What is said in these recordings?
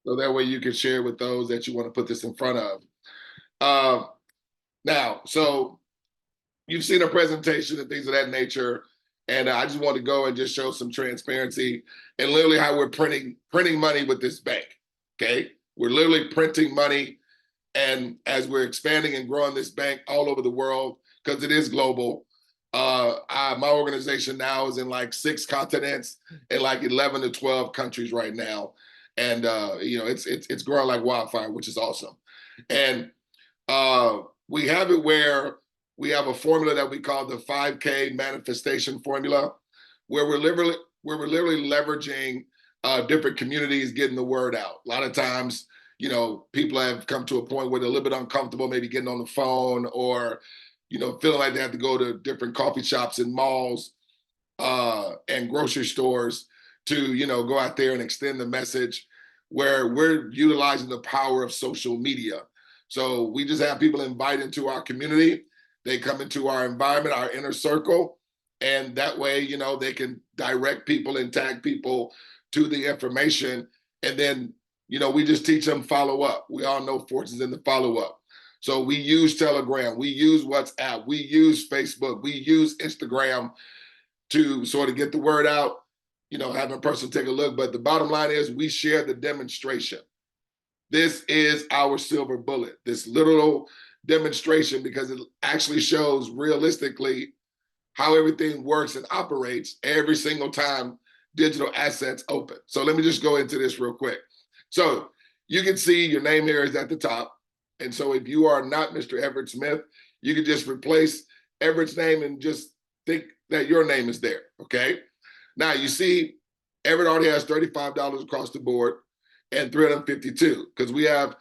So that way you can share with those that you want to put this in front of. Now, so you've seen a presentation and things of that nature, and I just want to go and just show some transparency and literally how we're printing money with this bank, okay? We're literally printing money, and as we're expanding and growing this bank all over the world, because it is global, my organization now is in like 6 continents and like 11 to 12 countries right now. And you know, it's growing like wildfire, which is awesome. And we have it where we have a formula that we call the 5K manifestation formula, where we're literally leveraging different communities, getting the word out. A lot of times, you know, people have come to a point where they're a little bit uncomfortable, maybe getting on the phone, or, you know, feeling like they have to go to different coffee shops and malls and grocery stores to, you know, go out there and extend the message, where we're utilizing the power of social media. So we just have people invite into our community. They come into our environment, our inner circle, and that way, you know, they can direct people and tag people to the information. And then, you know, we just teach them follow up. We all know fortunes in the follow up. So we use Telegram, we use WhatsApp, we use Facebook, we use Instagram to sort of get the word out, you know, have a person take a look. But the bottom line is we share the demonstration. This is our silver bullet, this literal demonstration, because it actually shows realistically how everything works and operates every single time digital assets open. So let me just go into this real quick. So you can see your name here is at the top. And so if you are not Mr. Everett Smith, you can just replace Everett's name and just think that your name is there, okay? Now you see Everett already has $35 across the board and 352, because we have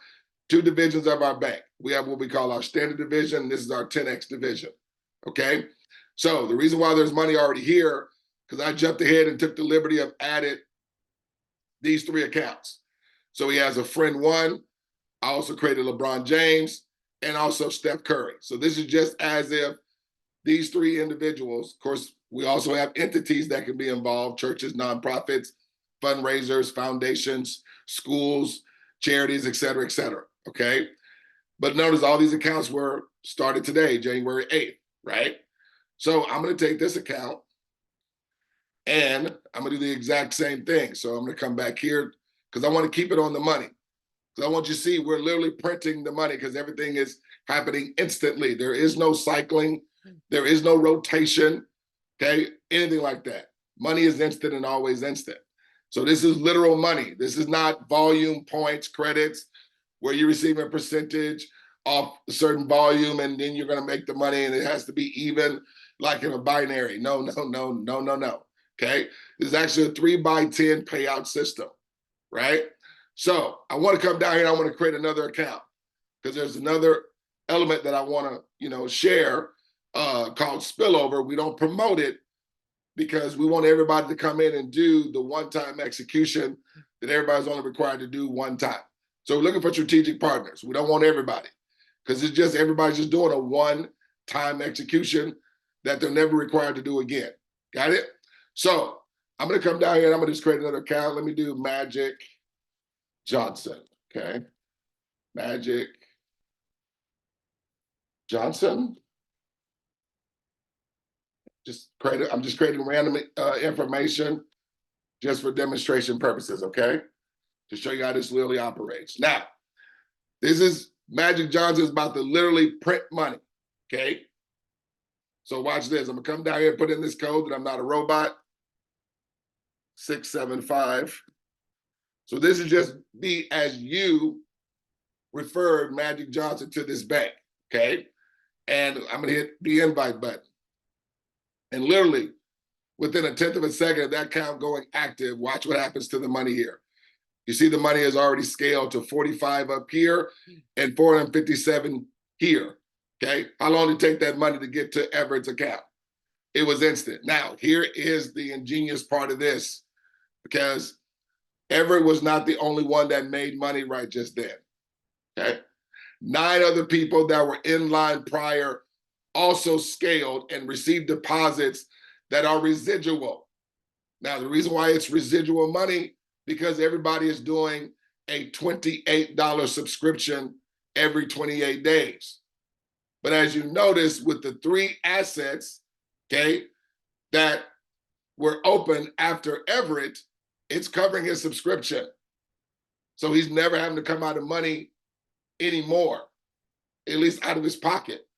2 divisions of our bank. We have what we call our standard division. This is our 10X division, okay? So the reason why there's money already here, because I jumped ahead and took the liberty of added these 3 accounts. So he has a friend 1. I also created LeBron James and also Steph Curry. So this is just as if these 3 individuals, of course, we also have entities that can be involved: churches, nonprofits, fundraisers, foundations, schools, charities, et cetera, okay? But notice all these accounts were started today, January 8th, right? So I'm gonna take this account and I'm gonna do the exact same thing. So I'm gonna come back here because I wanna keep it on the money. Because I want you to see we're literally printing the money, because everything is happening instantly. There is no cycling, there is no rotation, okay? Anything like that. Money is instant and always instant. So this is literal money. This is not volume, points, credits, where you receive a percentage off a certain volume and then you're gonna make the money and it has to be even, like in a binary. No, okay? This is actually a 3x10 payout system, right? So I wanna come down here and I wanna create another account, because there's another element that I wanna, you know, share called spillover. We don't promote it because we want everybody to come in and do the one-time execution that everybody's only required to do one time. So we're looking for strategic partners. We don't want everybody, because it's just everybody's just doing a one-time execution that they're never required to do again. Got it? So I'm gonna come down here and I'm gonna just create another account. Let me do Magic Johnson, okay? Magic Johnson. I'm just creating random information just for demonstration purposes, okay? To show you how this literally operates. Now, this is Magic Johnson is about to literally print money, okay? So watch this. I'm gonna come down here and put in this code that I'm not a robot. 675. So this is just me as you referred Magic Johnson to this bank, okay? And I'm gonna hit the invite button. And literally, within a 1/10 of a second of that account going active, watch what happens to the money here. You see the money has already scaled to 45 up here and 457 here, okay? How long did it take that money to get to Everett's account? It was instant. Now, here is the ingenious part of this, because Everett was not the only one that made money right just then, okay? 9 other people that were in line prior also scaled and received deposits that are residual. Now, the reason why it's residual money, because everybody is doing a $28 subscription every 28 days. But as you notice with the 3 assets, okay, that were open after Everett, it's covering his subscription. So he's never having to come out of money anymore, at least out of his pocket,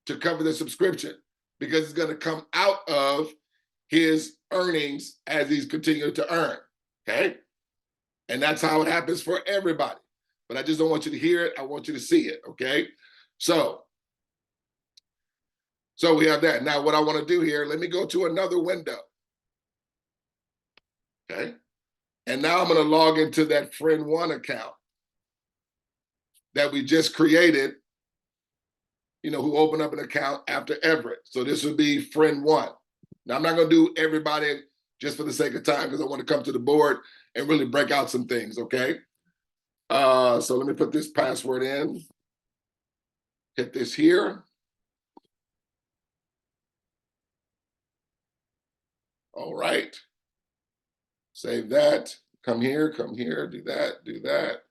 to cover the subscription, because it's going to come out of his earnings as he's continuing to earn, okay? And that's how it happens for everybody. But I just don't want you to hear it. I want you to see it, okay? So we have that. Now, what I want to do here, let me go to another window, okay? And now I'm going to log into that friend one account that we just created, you know, who opened up an account after Everett. So this would be friend one. Now, I'm not going to do everybody just for the sake of time, because I want to come to the board and really break out some things, okay? So let me put this password in. Hit this here. All right. Save that. Come here, do that, do that.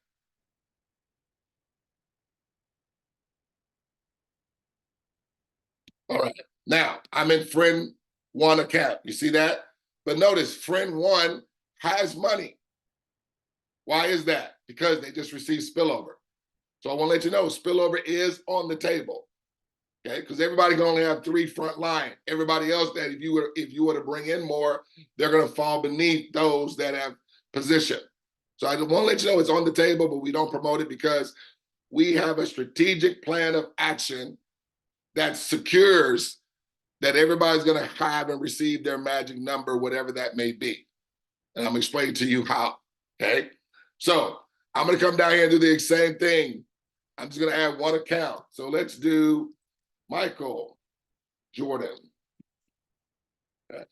All right. Now, I'm in friend one account. You see that? But notice friend one has money. Why is that? Because they just received spillover. So I want to let you know spillover is on the table. Okay, because everybody can only have 3 front line. Everybody else that if you were to bring in more, they're going to fall beneath those that have position. So I want to let you know it's on the table, but we don't promote it because we have a strategic plan of action that secures that everybody's going to have and receive their magic number, whatever that may be. And I'm explaining to you how, okay? So I'm going to come down here and do the same thing. I'm just going to add one account. So let's do Michael Jordan. Okay.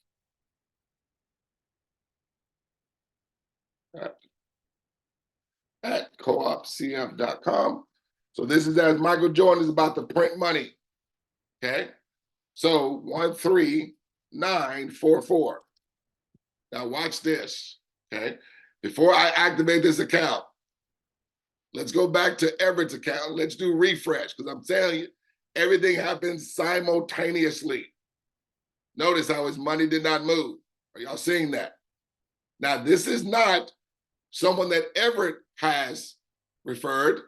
At 𝗗𝗶𝘀𝗰𝗹.com. So this is as Michael Jordan is about to print money. Okay. So 13944. Now watch this. Okay. Before I activate this account, let's go back to Everett's account. Let's do refresh, because I'm telling you, everything happens simultaneously. Notice how his money did not move. Are y'all seeing that? Now, this is not someone that Everett has referred.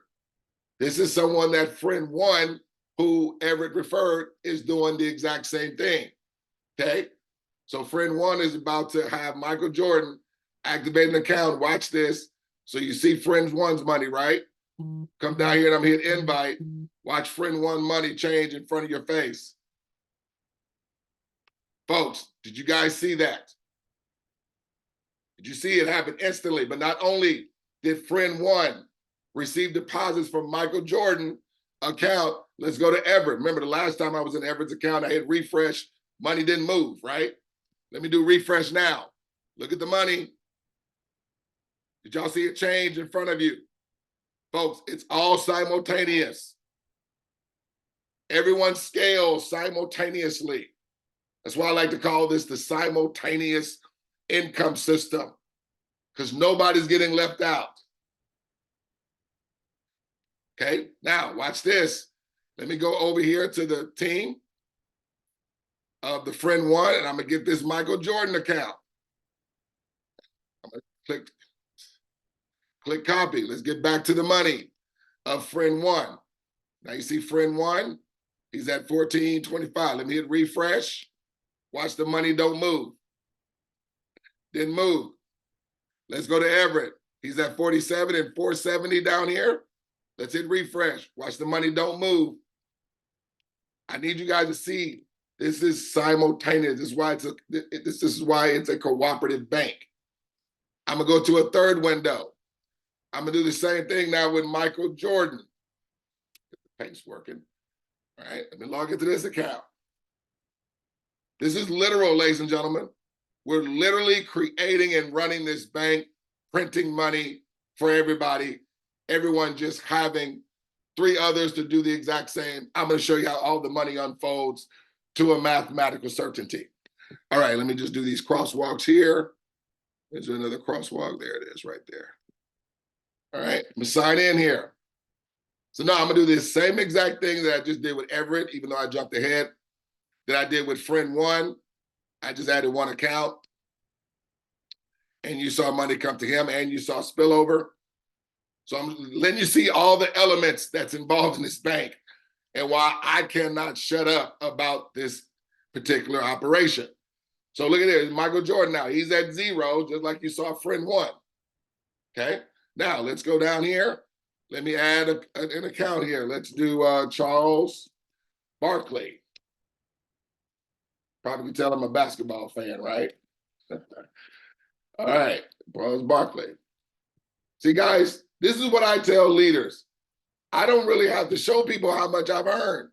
This is someone that friend one who Everett referred is doing the exact same thing, okay? So friend one is about to have Michael Jordan activate an account. Watch this. So you see friend one's money, right? Come down here and I'm hitting invite. Watch friend one money change in front of your face. Folks, did you guys see that? Did you see it happen instantly? But not only did friend one receive deposits from Michael Jordan account, let's go to Everett. Remember the last time I was in Everett's account, I hit refresh, money didn't move, right? Let me do refresh now. Look at the money. Did y'all see it change in front of you? Folks, it's all simultaneous. Everyone scales simultaneously. That's why I like to call this the simultaneous income system, because nobody's getting left out. Okay, now watch this. Let me go over here to the team of the friend one, and I'm gonna get this Michael Jordan account. I'm gonna click copy. Let's get back to the money of friend one. Now you see friend one, he's at 1425. Let me hit refresh. Watch the money don't move. Didn't move. Let's go to Everett. He's at 47 and 470 down here. Let's hit refresh. Watch the money don't move. I need you guys to see this is simultaneous. This is why it's a cooperative bank. I'm gonna go to a third window. I'm gonna do the same thing now with Michael Jordan. The bank's working. All right, let me log into this account. This is literal, ladies and gentlemen. We're literally creating and running this bank, printing money for everybody, everyone just having 3 others to do the exact same. I'm going to show you how all the money unfolds to a mathematical certainty. All right, let me just do these crosswalks here. There's another crosswalk. There it is right there. All right, I'm gonna sign in here. So now I'm gonna do the same exact thing that I just did with Everett, even though I jumped ahead, that I did with friend one. I just added one account, and you saw money come to him, and you saw spillover. So I'm letting you see all the elements that's involved in this bank and why I cannot shut up about this particular operation. So look at this, Michael Jordan now, he's at 0, just like you saw friend one. Okay, now let's go down here. Let me add an account here. Let's do Charles Barkley. Probably can tell I'm a basketball fan, right? All right, Charles Barkley. See, guys, this is what I tell leaders. I don't really have to show people how much I've earned,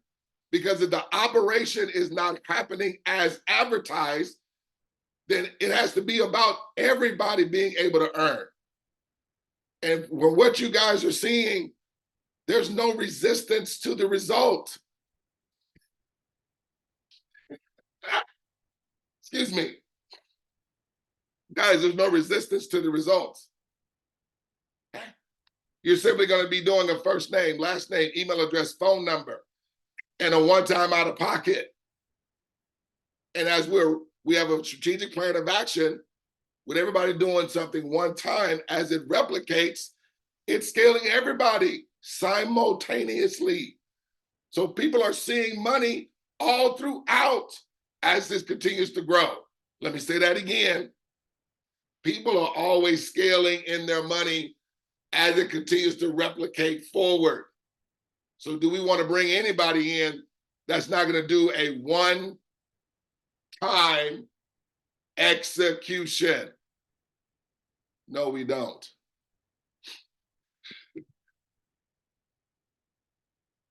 because if the operation is not happening as advertised, then it has to be about everybody being able to earn. And from what you guys are seeing, there's no resistance to the result. Excuse me. Guys, there's no resistance to the results. You're simply going to be doing a first name, last name, email address, phone number, and a one-time out of pocket. And as we have a strategic plan of action with everybody doing something one time, as it replicates, it's scaling everybody simultaneously. So people are seeing money all throughout as this continues to grow. Let me say that again. People are always scaling in their money as it continues to replicate forward. So do we want to bring anybody in that's not going to do a one-time execution? No, we don't.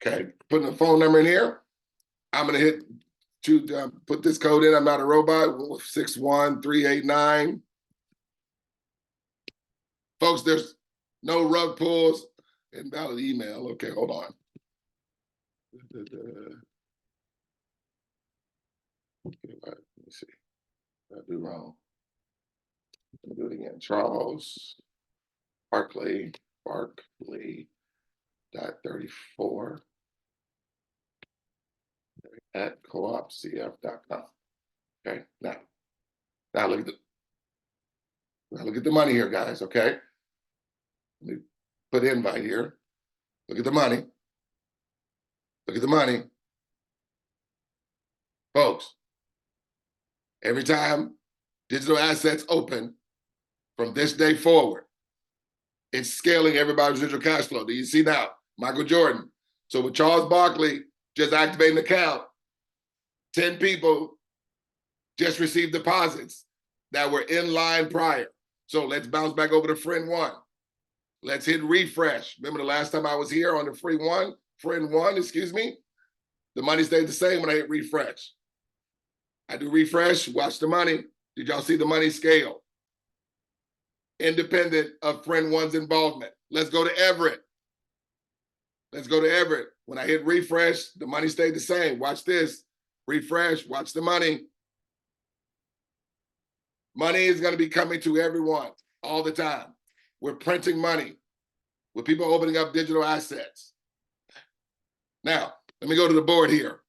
Okay, putting the phone number in here. I'm going to put this code in. I'm not a robot. 61389. Folks, there's no rug pulls. Invalid email. Okay, hold on. Let me see. I do wrong. Let me do it again. Charles Barkley .34 at coopcf.com. Okay, now look at the money here, guys. Okay, let me put invite here. Look at the money. Look at the money, folks. Every time digital assets open from this day forward, it's scaling everybody's digital cash flow. Do you see now? Michael Jordan. So with Charles Barkley just activating the account, 10 people just received deposits that were in line prior. So let's bounce back over to friend one. Let's hit refresh. Remember the last time I was here on the friend one, the money stayed the same when I hit refresh. I do refresh, watch the money. Did y'all see the money scale? Independent of friend one's involvement. Let's go to Everett. Let's go to Everett. When I hit refresh, the money stayed the same. Watch this. Refresh, watch the money. Money is going to be coming to everyone all the time. We're printing money with people opening up digital assets. Now, let me go to the board here.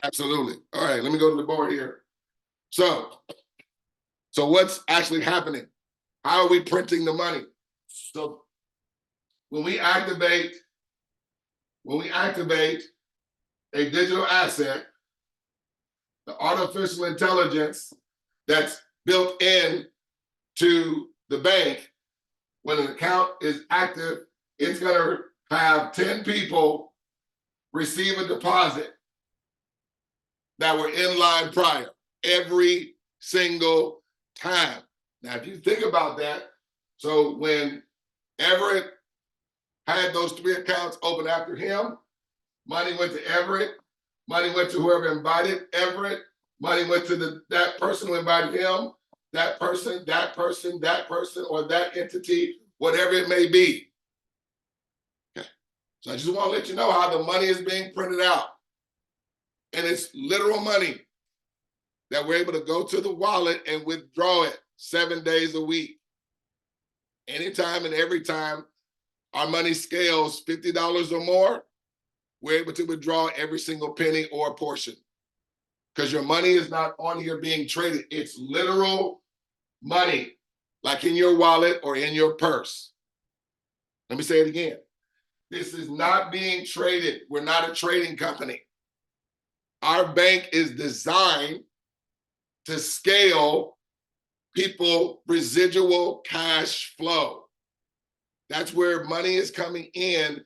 Absolutely. All right, let me go to the board here. So what's actually happening? How are we printing the money? So when we activate a digital asset, the artificial intelligence that's built in to the bank, when an account is active, it's going to have 10 people receive a deposit that were in line prior every single time. Now, if you think about that, so when Everett had those 3 accounts open after him, money went to Everett, money went to whoever invited Everett, money went to that person who invited him, that person, or that entity, whatever it may be. Okay. So I just want to let you know how the money is being printed out. And it's literal money that we're able to go to the wallet and withdraw it. 7 days a week. Anytime and every time our money scales $50 or more, we're able to withdraw every single penny or portion. Because your money is not on here being traded. It's literal money, like in your wallet or in your purse. Let me say it again. This is not being traded. We're not a trading company. Our bank is designed to scale people residual cash flow. That's where money is coming in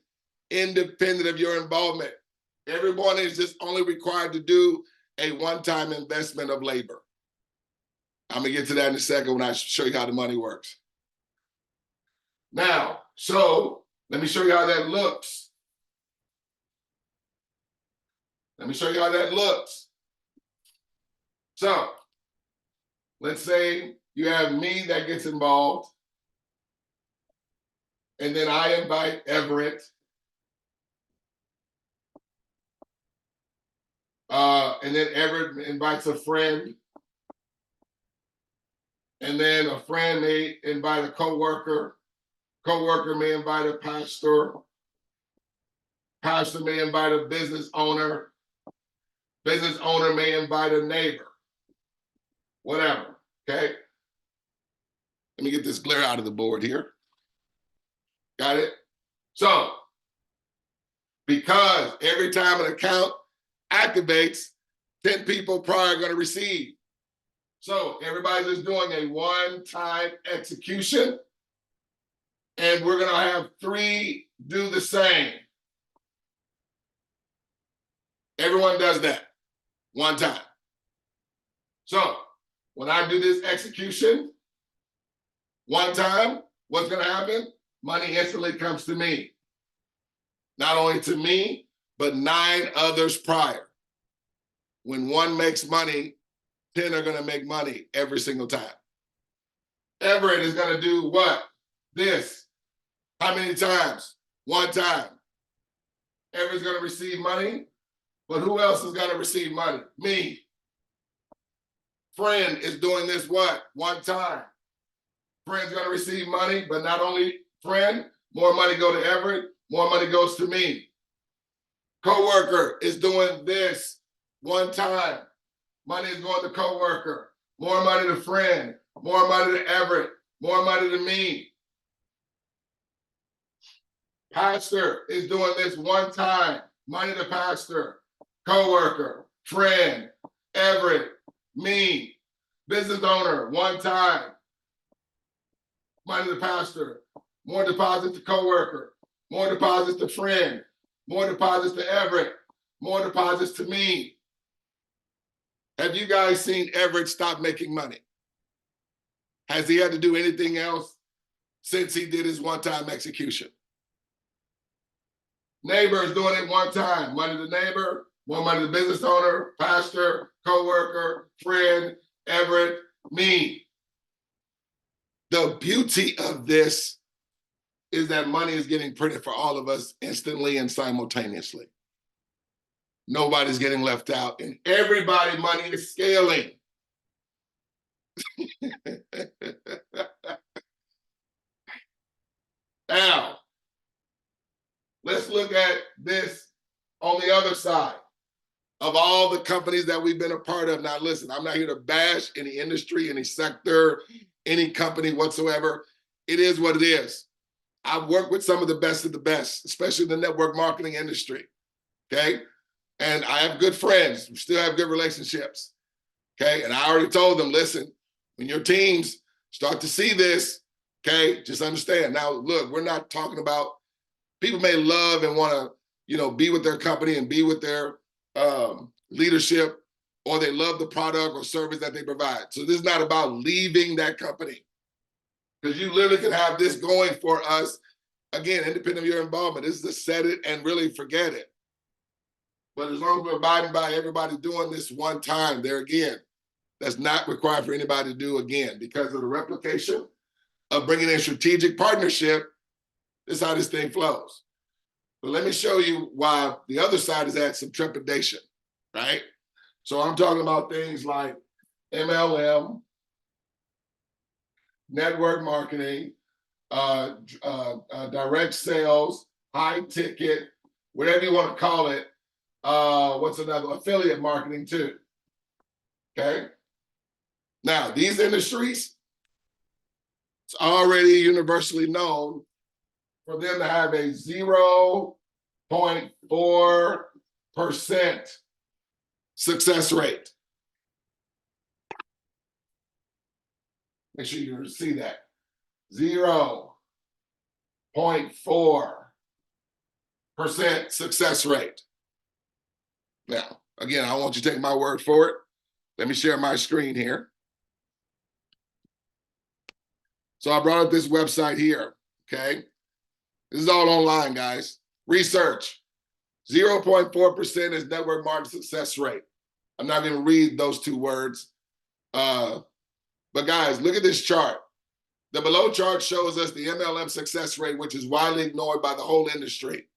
independent of your involvement. Everyone is just only required to do a one-time investment of labor. I'm gonna get to that in a second when I show you how the money works. Now, so let me show you how that looks. Let me show you how that looks. So let's say you have me that gets involved, and then I invite Everett. And then Everett invites a friend. And then a friend may invite a coworker. Coworker may invite a pastor. Pastor may invite a business owner. Business owner may invite a neighbor. Whatever, okay? Let me get this glare out of the board here. Got it? So, because every time an account activates, 10 people probably are going to receive. So everybody's just doing a one-time execution, and we're going to have 3 do the same. Everyone does that one time. So when I do this execution one time, what's going to happen? Money instantly comes to me. Not only to me, but 9 others prior. When one makes money, 10 are going to make money every single time. Everett is going to do what? This. How many times? One time. Everett's going to receive money, but who else is going to receive money? Me. Friend is doing this what? One time. Friend's going to receive money, but not only friend, more money go to Everett, more money goes to me. Coworker is doing this one time. Money is going to coworker, more money to friend, more money to Everett, more money to me. Pastor is doing this one time. Money to pastor, coworker, friend, Everett, me. Business owner, one time. Money to pastor, more deposits to coworker, more deposits to friend, more deposits to Everett, more deposits to me. Have you guys seen Everett stop making money? Has he had to do anything else since he did his one-time execution? Neighbor is doing it one time. Money to neighbor, more money to business owner, pastor, coworker, friend, Everett, me. The beauty of this is that money is getting printed for all of us instantly and simultaneously. Nobody's getting left out, and everybody's money is scaling. Now, let's look at this on the other side of all the companies that we've been a part of. Now, listen, I'm not here to bash any industry, any sector, any company whatsoever. It is what it is. I've worked with some of the best, especially in the network marketing industry, okay? And I have good friends, we still have good relationships, okay? And I already told them, listen, when your teams start to see this, okay, just understand. Now, look, we're not talking about, people may love and want to, be with their company and be with their leadership, or they love the product or service that they provide. So this is not about leaving that company, because you literally can have this going for us, again, independent of your involvement. This is to set it and really forget it. But as long as we're abiding by everybody doing this one time, there again, that's not required for anybody to do again, because of the replication of bringing in strategic partnership. This is how this thing flows. But let me show you why the other side has had some trepidation, right? So I'm talking about things like MLM, network marketing, direct sales, high ticket, whatever you want to call it. What's another? Affiliate marketing too. Okay. Now, these industries, it's already universally known for them to have a 0.4% success rate. Make sure you see that. 0.4% success rate. Now, again, I want you to take my word for it. Let me share my screen here. So I brought up this website here, okay? This is all online, guys. Research. 0.4% is network marketing success rate. I'm not going to read those two words. But guys, look at this chart. The below chart shows us the MLM success rate, which is widely ignored by the whole industry.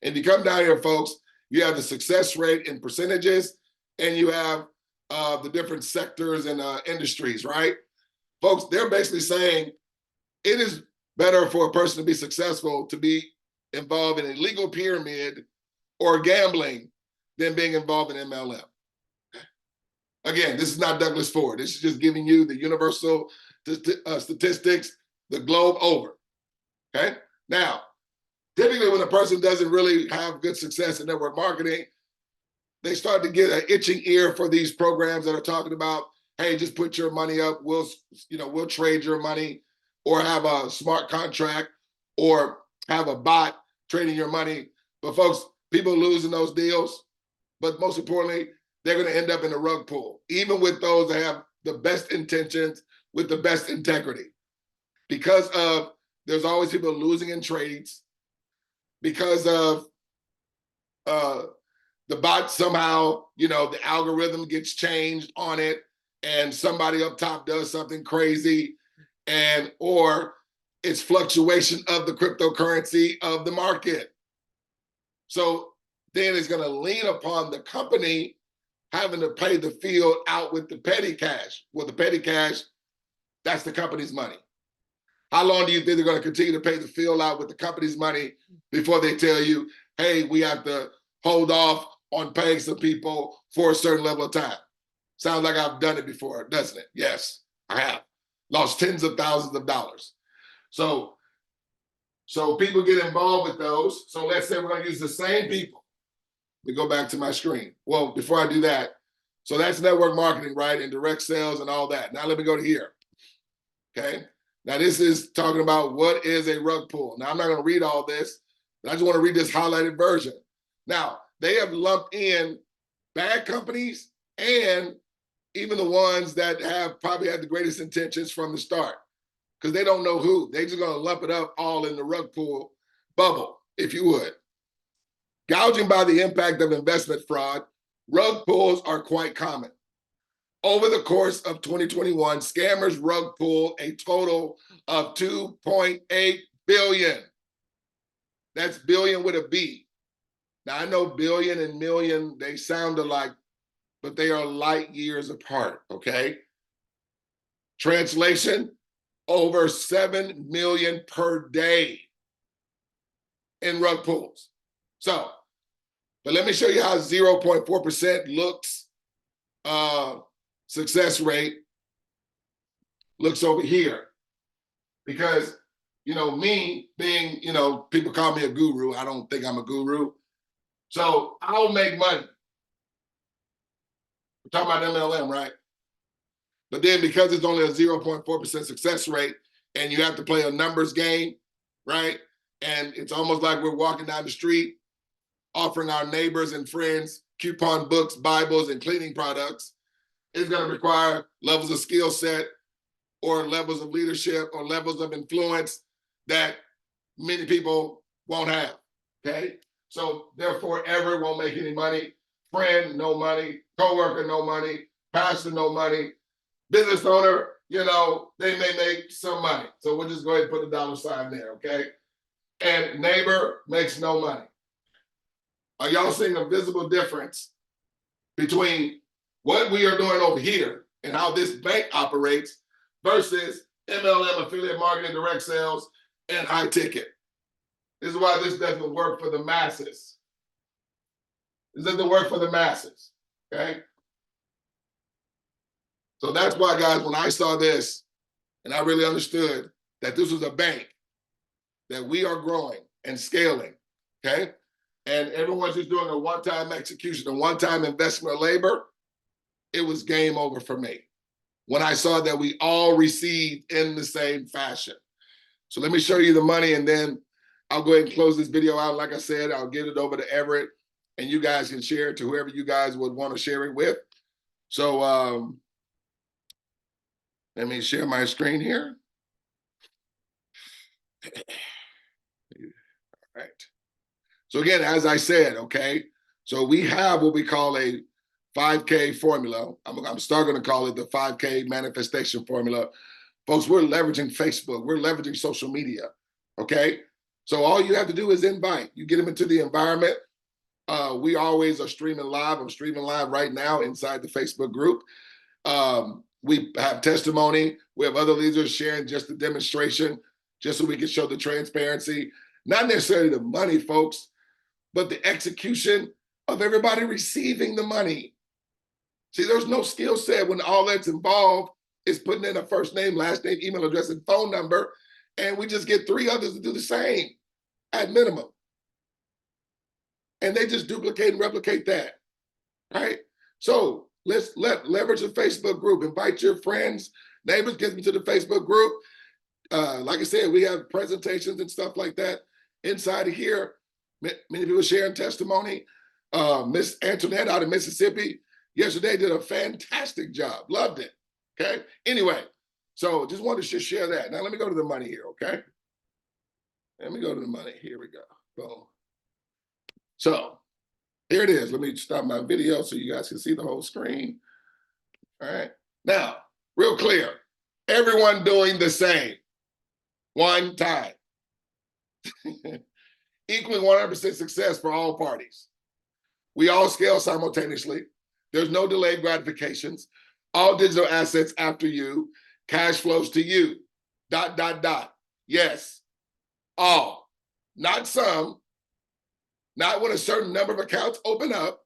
And if you come down here, folks, you have the success rate in percentages, and you have the different sectors and industries, right? Folks, they're basically saying it is better for a person to be successful to be involved in a legal pyramid or gambling than being involved in MLM. Again, this is not Douglas Ford. This is just giving you the universal statistics, the globe over. Okay? Now, typically when a person doesn't really have good success in network marketing, they start to get an itching ear for these programs that are talking about, hey, just put your money up, we'll trade your money, or have a smart contract, or have a bot trading your money. But folks, people losing those deals, but most importantly, they're going to end up in a rug pull, even with those that have the best intentions, with the best integrity. Because of, there's always people losing in trades, because of the bot somehow, the algorithm gets changed on it, and somebody up top does something crazy, or it's fluctuation of the cryptocurrency of the market. So then it's going to lean upon the company having to pay the field out with the petty cash. Well, the petty cash, that's the company's money. How long do you think they're going to continue to pay the field out with the company's money before they tell you, hey, we have to hold off on paying some people for a certain level of time? Sounds like I've done it before, doesn't it? Yes, I have. Lost tens of thousands of dollars. So people get involved with those. So let's say we're going to use the same people. Let me go back to my screen. Well, before I do that, so that's network marketing, right? And direct sales and all that. Now let me go to here. Okay. Now this is talking about what is a rug pull. Now I'm not going to read all this, but I just want to read this highlighted version. Now they have lumped in bad companies and even the ones that have probably had the greatest intentions from the start, because they don't know who. They're just going to lump it up all in the rug pull bubble, if you would. Gouging by the impact of investment fraud, rug pulls are quite common. Over the course of 2021, scammers rug pulled a total of 2.8 billion. That's billion with a B. Now I know billion and million, they sound alike, but they are light years apart, okay? Translation, over 7 million per day in rug pulls. So, but let me show you how 0.4% looks, success rate looks over here. Because, me being, people call me a guru. I don't think I'm a guru. So I'll make money. We're talking about MLM, right? But then because it's only a 0.4% success rate and you have to play a numbers game, right? And it's almost like we're walking down the street offering our neighbors and friends coupon books, Bibles, and cleaning products. It's going to require levels of skill set or levels of leadership or levels of influence that many people won't have, okay? So therefore, Everett won't make any money. Friend, no money. Coworker, no money. Pastor, no money. Business owner, they may make some money. So we'll just go ahead and put a dollar sign there, okay? And neighbor makes no money. Are y'all seeing a visible difference between what we are doing over here and how this bank operates versus MLM, affiliate marketing, direct sales, and high ticket. This is why this doesn't work for the masses. This doesn't work for the masses, okay? So that's why, guys, when I saw this, and I really understood that this was a bank, that we are growing and scaling, okay? And everyone's just doing a one-time execution, a one-time investment of labor, it was game over for me when I saw that we all received in the same fashion. So let me show you the money, and then I'll go ahead and close this video out. Like I said, I'll get it over to Everett, and you guys can share it to whoever you guys would want to share it with. So let me share my screen here. All right. So again, as I said, okay, so we have what we call a 5K formula. I'm still going to call it the 5K manifestation formula. Folks, we're leveraging Facebook. We're leveraging social media, okay? So all you have to do is invite. You get them into the environment. We always are streaming live. I'm streaming live right now inside the Facebook group. We have testimony. We have other leaders sharing just the demonstration, just so we can show the transparency. Not necessarily the money, folks, but the execution of everybody receiving the money. See, there's no skill set when all that's involved is putting in a first name, last name, email address, and phone number, and we just get 3 others to do the same at minimum. And they just duplicate and replicate that, right? So let's leverage the Facebook group. Invite your friends, neighbors, get them to the Facebook group. Like I said, we have presentations and stuff like that inside of here. Many people sharing testimony. Miss Antoinette out of Mississippi yesterday did a fantastic job. Loved it. Okay. Anyway, so just wanted to share that. Now let me go to the money here. Okay. Let me go to the money. Here we go. Boom. So here it is. Let me stop my video so you guys can see the whole screen. All right. Now, real clear. Everyone doing the same. One time. Equaling 100% success for all parties. We all scale simultaneously. There's no delayed gratifications. All digital assets after you. Cash flows to you. ... Yes. All. Not some. Not when a certain number of accounts open up.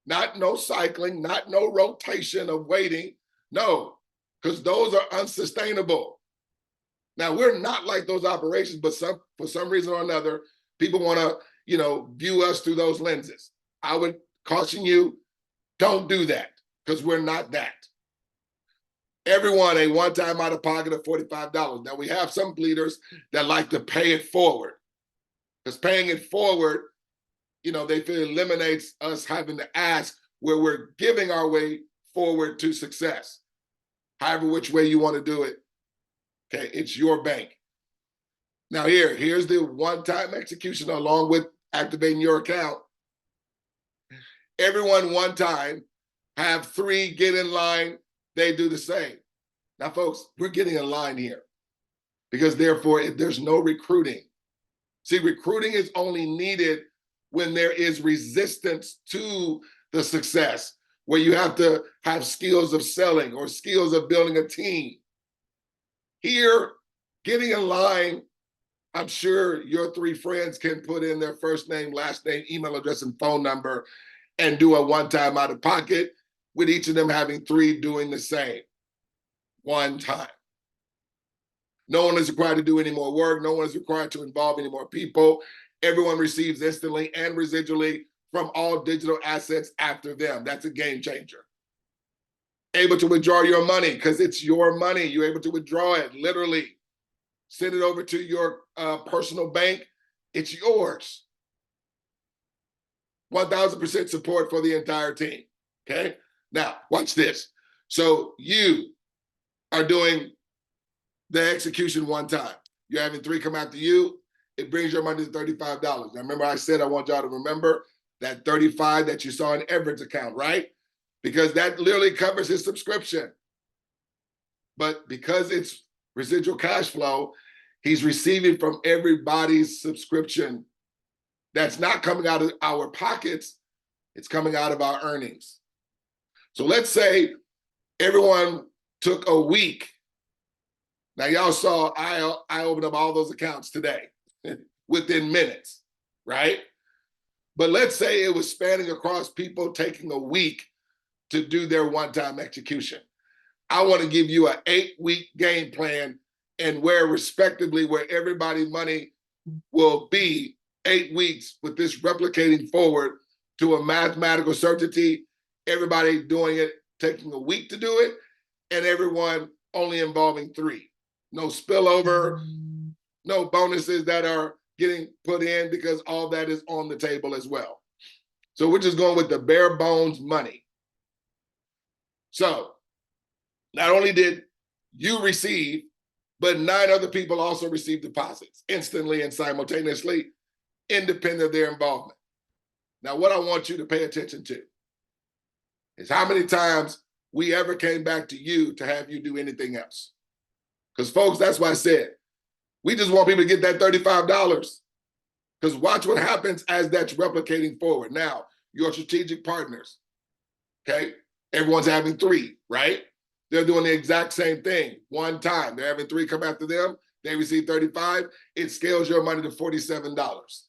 Not no cycling. Not no rotation of waiting. No, because those are unsustainable. Now, we're not like those operations, but for some reason or another, people want to, view us through those lenses. I would caution you, don't do that, because we're not that. Everyone, a one-time out-of-pocket of $45. Now, we have some leaders that like to pay it forward, because paying it forward, they feel eliminates us having to ask where we're giving our way forward to success. However, which way you want to do it, okay, it's your bank. Now here's the one-time execution along with activating your account. Everyone one time, have 3 get in line, they do the same. Now, folks, we're getting in line here because therefore, if there's no recruiting. See, recruiting is only needed when there is resistance to the success, where you have to have skills of selling or skills of building a team. Here, getting in line, I'm sure your 3 friends can put in their first name, last name, email address, and phone number and do a one-time out of pocket, with each of them having 3 doing the same. One time. No one is required to do any more work. No one is required to involve any more people. Everyone receives instantly and residually from all digital assets after them. That's a game changer. Able to withdraw your money because it's your money. You're able to withdraw it, literally. Send it over to your personal bank. It's yours. 1,000% support for the entire team, okay? Now, watch this. So you are doing the execution one time. You're having 3 come after you. It brings your money to $35. Now, remember I said I want y'all to remember that 35 that you saw in Everett's account, right? Because that literally covers his subscription. But because it's residual cash flow, he's receiving from everybody's subscription. That's not coming out of our pockets. It's coming out of our earnings. So let's say everyone took a week Now, y'all saw I opened up all those accounts today within minutes, right? But let's say it was spanning across people taking a week to do their one-time execution. I want to give you an 8-week game plan and where respectively where everybody's money will be 8 weeks with this replicating forward to a mathematical certainty, everybody doing it, taking a week to do it, and everyone only involving 3. No spillover, no bonuses that are getting put in because all that is on the table as well. So we're just going with the bare bones money. So not only did you receive, but 9 other people also received deposits instantly and simultaneously, independent of their involvement. Now, what I want you to pay attention to is how many times we ever came back to you to have you do anything else. Because folks, that's why I said, we just want people to get that $35. Because watch what happens as that's replicating forward. Now, your strategic partners, okay? Everyone's having 3, right? They're doing the exact same thing one time. They're having 3 come after them. They receive 35. It scales your money to $47.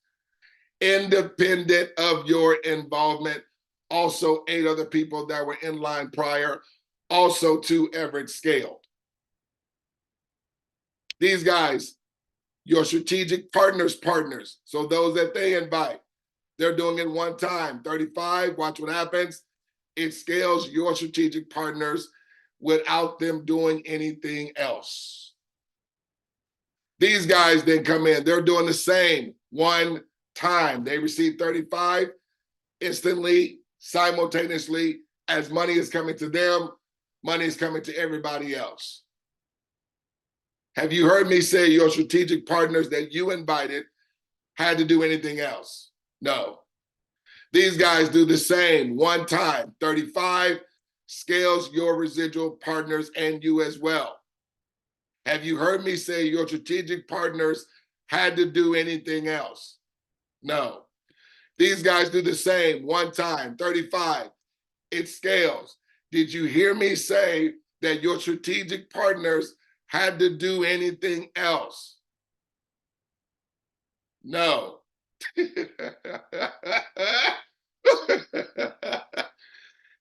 Independent of your involvement, also 8 other people that were in line prior, also 2 Everett scaled. These guys, your strategic partners, so those that they invite, they're doing it one time, 35, watch what happens. It scales your strategic partners without them doing anything else. These guys then come in, they're doing the same one time. They receive 35 instantly, simultaneously, as money is coming to them, money is coming to everybody else. Have you heard me say your strategic partners that you invited had to do anything else? No. These guys do the same one time, 35, scales your residual partners and you as well. Have you heard me say your strategic partners had to do anything else? No. These guys do the same one time, 35, it scales. Did you hear me say that your strategic partners had to do anything else? No.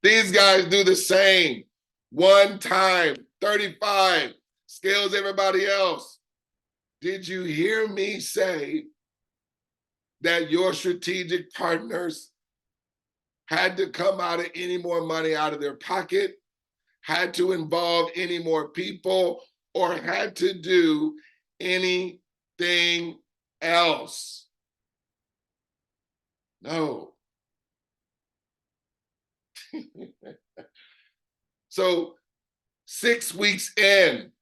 These guys do the same one time, 35, scales everybody else. Did you hear me say that your strategic partners had to come out of any more money out of their pocket, had to involve any more people, or had to do anything else? No. So 6 weeks in,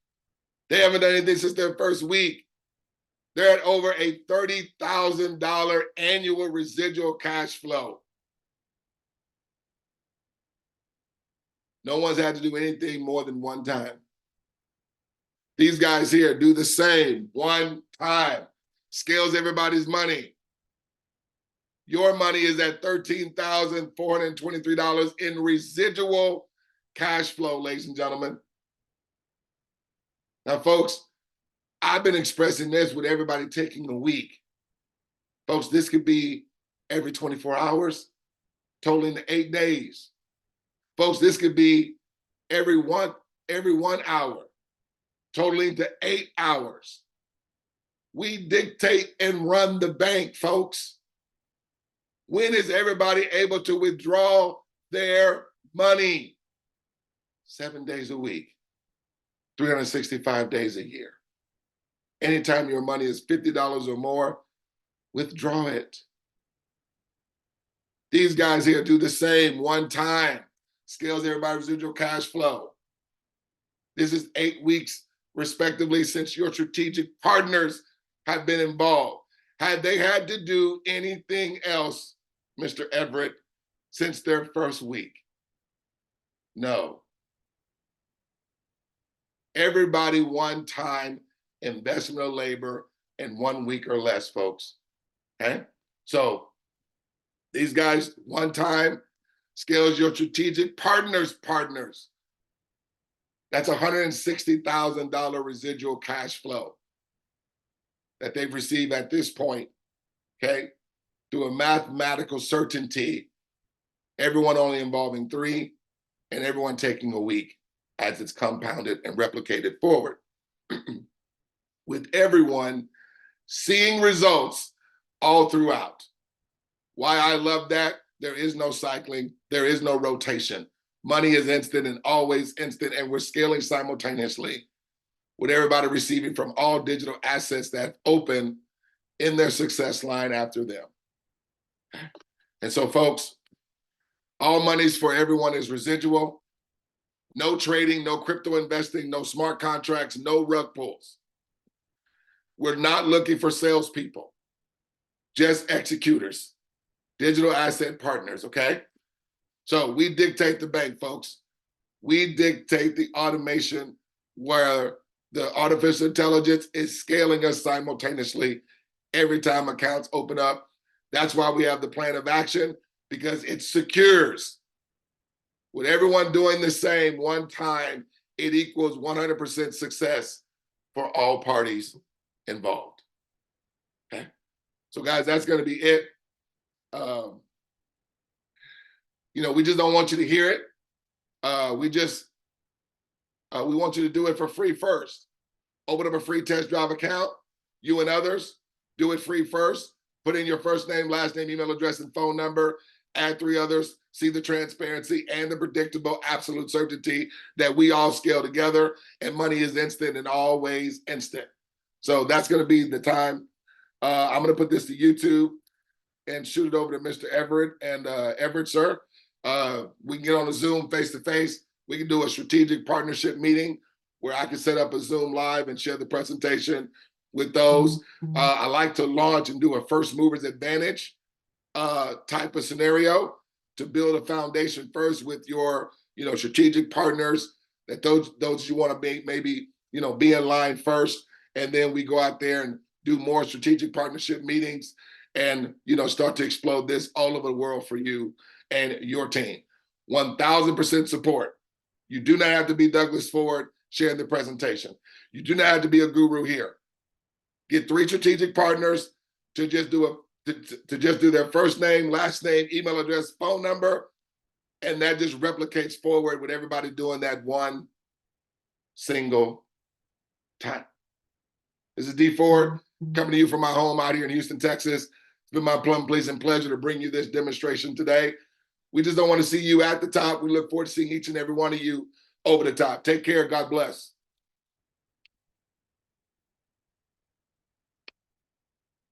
they haven't done anything since their first week. They're at over a $30,000 annual residual cash flow. No one's had to do anything more than one time. These guys here do the same one time. Scales everybody's money. Your money is at $13,423 in residual cash flow, ladies and gentlemen. Now, folks, I've been expressing this with everybody taking a week. Folks, this could be every 24 hours, totaling to 8 days. Folks, this could be every one hour, totaling to 8 hours. We dictate and run the bank, folks. When is everybody able to withdraw their money? 7 days a week, 365 days a year. Anytime your money is $50 or more, withdraw it. These guys here do the same one time. Scales everybody's residual cash flow. This is 8 weeks, respectively, since your strategic partners have been involved. Had they had to do anything else, Mr. Everett, since their first week? No. Everybody one time, investment of labor in 1 week or less, folks. Okay? So these guys, one time, scales your strategic partners. That's $160,000 residual cash flow that they've received at this point, okay? Through a mathematical certainty, everyone only involving 3 and everyone taking a week as it's compounded and replicated forward. With everyone seeing results all throughout. Why I love that, there is no cycling, there is no rotation. Money is instant and always instant, and we're scaling simultaneously with everybody receiving from all digital assets that open in their success line after them. And so folks, all monies for everyone is residual. No trading, no crypto investing, no smart contracts, no rug pulls. We're not looking for salespeople, just executors, digital asset partners, okay? So we dictate the bank, folks. We dictate the automation where the artificial intelligence is scaling us simultaneously every time accounts open up. That's why we have the plan of action, because it secures. With everyone doing the same one time, it equals 100% success for all parties involved. Okay, so guys, that's going to be it. We just don't want you to hear it. We want you to do it for free first. Open up a free test drive account. You and others, do it free first. Put in your first name, last name, email address, and phone number. Add 3 others. See the transparency and the predictable absolute certainty that we all scale together, and money is instant and always instant. So that's going to be the time. I'm going to put this to YouTube and shoot it over to Mr. Everett. And Everett, sir, we can get on a Zoom face-to-face. We can do a strategic partnership meeting where I can set up a Zoom live and share the presentation with those. I like to launch and do a first movers advantage type of scenario to build a foundation first with your, strategic partners, that those you want to be maybe, be in line first. And then we go out there and do more strategic partnership meetings and, start to explode this all over the world for you and your team. 1000% support. You do not have to be Douglas Ford sharing the presentation. You do not have to be a guru here. Get 3 strategic partners to just do their first name, last name, email address, phone number, and that just replicates forward with everybody doing that one single time. This is D Ford coming to you from my home out here in Houston, Texas. It's been my pleasing pleasure to bring you this demonstration today. We just don't want to see you at the top. We look forward to seeing each and every one of you over the top. Take care. God bless.